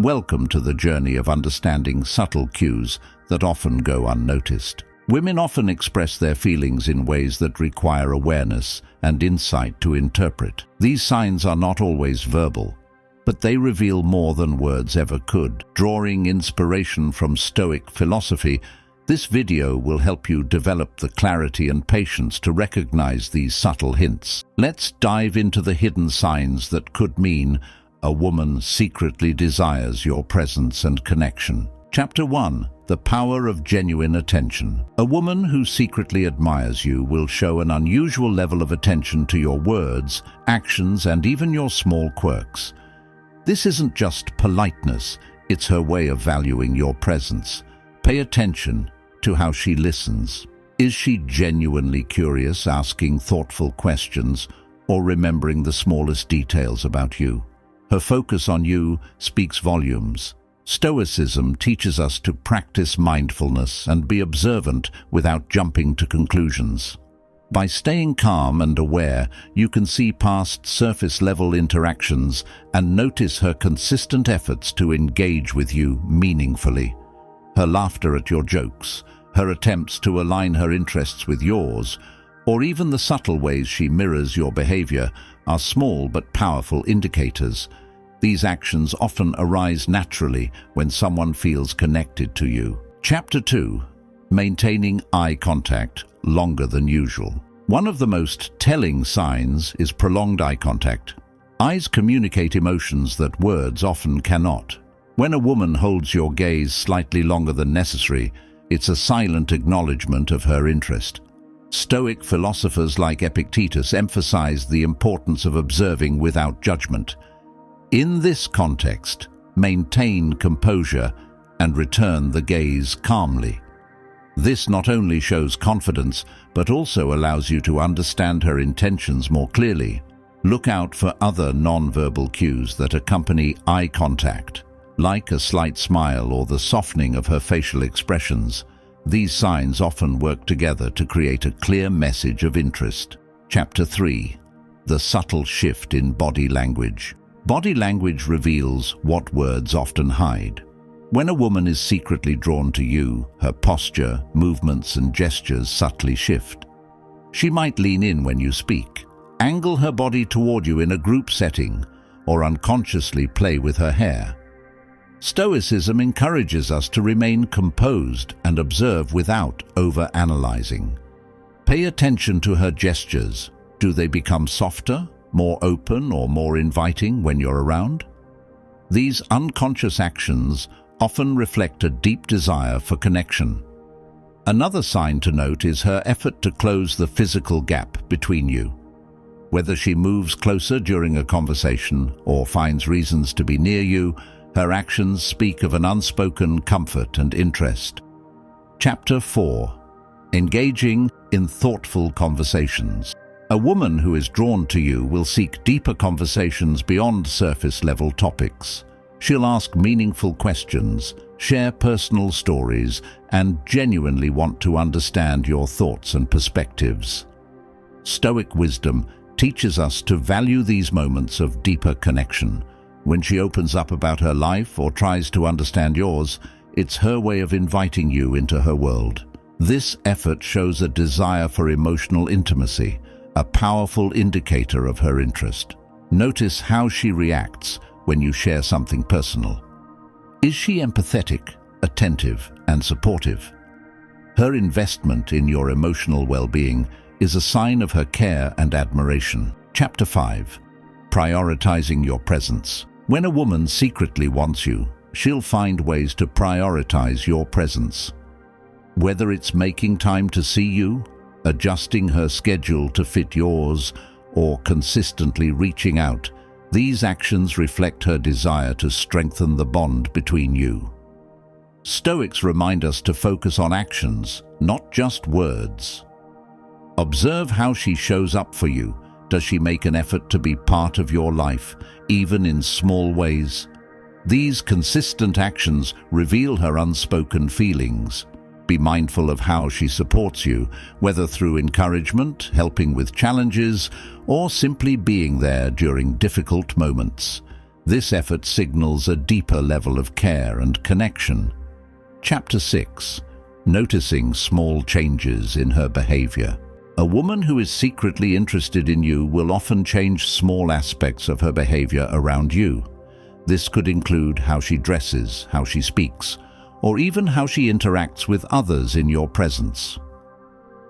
Welcome to the journey of understanding subtle cues that often go unnoticed. Women often express their feelings in ways that require awareness and insight to interpret. These signs are not always verbal, but they reveal more than words ever could. Drawing inspiration from Stoic philosophy, this video will help you develop the clarity and patience to recognize these subtle hints. Let's dive into the hidden signs that could mean a woman secretly desires your presence and connection. Chapter 1. The power of genuine attention. A woman who secretly admires you will show an unusual level of attention to your words, actions, and even your small quirks. This isn't just politeness, it's her way of valuing your presence. Pay attention to how she listens. Is she genuinely curious, asking thoughtful questions, or remembering the smallest details about you? Her focus on you speaks volumes. Stoicism teaches us to practice mindfulness and be observant without jumping to conclusions. By staying calm and aware, you can see past surface-level interactions and notice her consistent efforts to engage with you meaningfully. Her laughter at your jokes, her attempts to align her interests with yours, or even the subtle ways she mirrors your behavior are small but powerful indicators. These actions often arise naturally when someone feels connected to you. Chapter 2. Maintaining eye contact longer than usual. One of the most telling signs is prolonged eye contact. Eyes communicate emotions that words often cannot. When a woman holds your gaze slightly longer than necessary, it's a silent acknowledgement of her interest. Stoic philosophers like Epictetus emphasized the importance of observing without judgment. In this context, maintain composure and return the gaze calmly. This not only shows confidence, but also allows you to understand her intentions more clearly. Look out for other non-verbal cues that accompany eye contact, like a slight smile or the softening of her facial expressions. These signs often work together to create a clear message of interest. Chapter 3. The subtle shift in body language. Body language reveals what words often hide. When a woman is secretly drawn to you, her posture, movements, and gestures subtly shift. She might lean in when you speak, angle her body toward you in a group setting, or unconsciously play with her hair. Stoicism encourages us to remain composed and observe without over-analyzing. Pay attention to her gestures. Do they become softer, more open, or more inviting when you're around? These unconscious actions often reflect a deep desire for connection. Another sign to note is her effort to close the physical gap between you. Whether she moves closer during a conversation or finds reasons to be near you, her actions speak of an unspoken comfort and interest. Chapter 4. Engaging in thoughtful conversations. A woman who is drawn to you will seek deeper conversations beyond surface-level topics. She'll ask meaningful questions, share personal stories, and genuinely want to understand your thoughts and perspectives. Stoic wisdom teaches us to value these moments of deeper connection. When she opens up about her life or tries to understand yours, it's her way of inviting you into her world. This effort shows a desire for emotional intimacy, a powerful indicator of her interest. Notice how she reacts when you share something personal. Is she empathetic, attentive, and supportive? Her investment in your emotional well-being is a sign of her care and admiration. Chapter 5. Prioritizing your presence. When a woman secretly wants you, she'll find ways to prioritize your presence. Whether it's making time to see you, adjusting her schedule to fit yours, or consistently reaching out, these actions reflect her desire to strengthen the bond between you. Stoics remind us to focus on actions, not just words. Observe how she shows up for you. Does she make an effort to be part of your life, even in small ways? These consistent actions reveal her unspoken feelings. Be mindful of how she supports you, whether through encouragement, helping with challenges, or simply being there during difficult moments. This effort signals a deeper level of care and connection. Chapter 6. Noticing small changes in her behavior. A woman who is secretly interested in you will often change small aspects of her behavior around you. This could include how she dresses, how she speaks, or even how she interacts with others in your presence.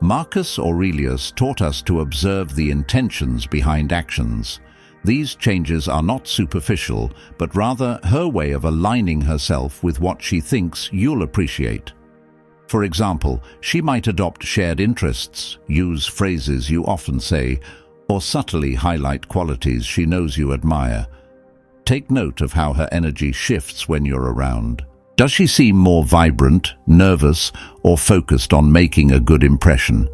Marcus Aurelius taught us to observe the intentions behind actions. These changes are not superficial, but rather her way of aligning herself with what she thinks you'll appreciate. For example, she might adopt shared interests, use phrases you often say, or subtly highlight qualities she knows you admire. Take note of how her energy shifts when you're around. Does she seem more vibrant, nervous, or focused on making a good impression?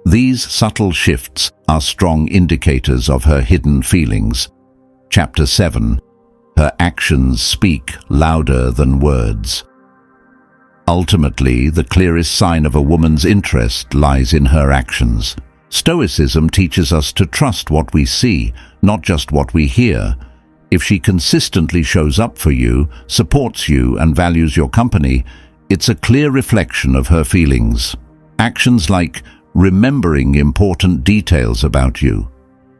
These subtle shifts are strong indicators of her hidden feelings. Chapter 7. Her actions speak louder than words. Ultimately, the clearest sign of a woman's interest lies in her actions. Stoicism teaches us to trust what we see, not just what we hear. If she consistently shows up for you, supports you, and values your company, it's a clear reflection of her feelings. Actions like remembering important details about you,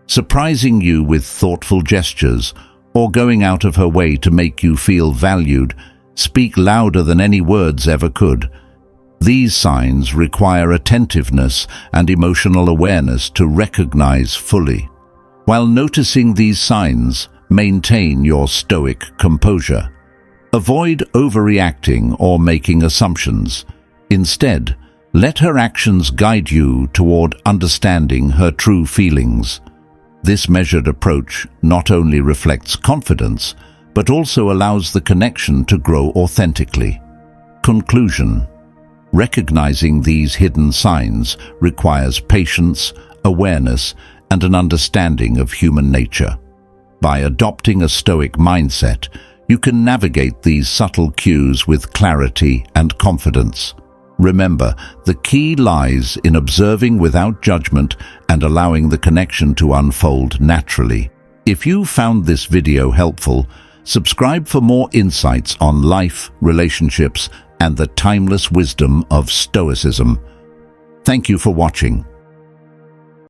surprising you with thoughtful gestures, or going out of her way to make you feel valued speak louder than any words ever could. These signs require attentiveness and emotional awareness to recognize fully. While noticing these signs, maintain your stoic composure. Avoid overreacting or making assumptions. Instead, let her actions guide you toward understanding her true feelings. This measured approach not only reflects confidence, but also allows the connection to grow authentically. Conclusion. Recognizing these hidden signs requires patience, awareness, and an understanding of human nature. By adopting a Stoic mindset, you can navigate these subtle cues with clarity and confidence. Remember, the key lies in observing without judgment and allowing the connection to unfold naturally. If you found this video helpful, subscribe for more insights on life, relationships, and the timeless wisdom of Stoicism. Thank you for watching.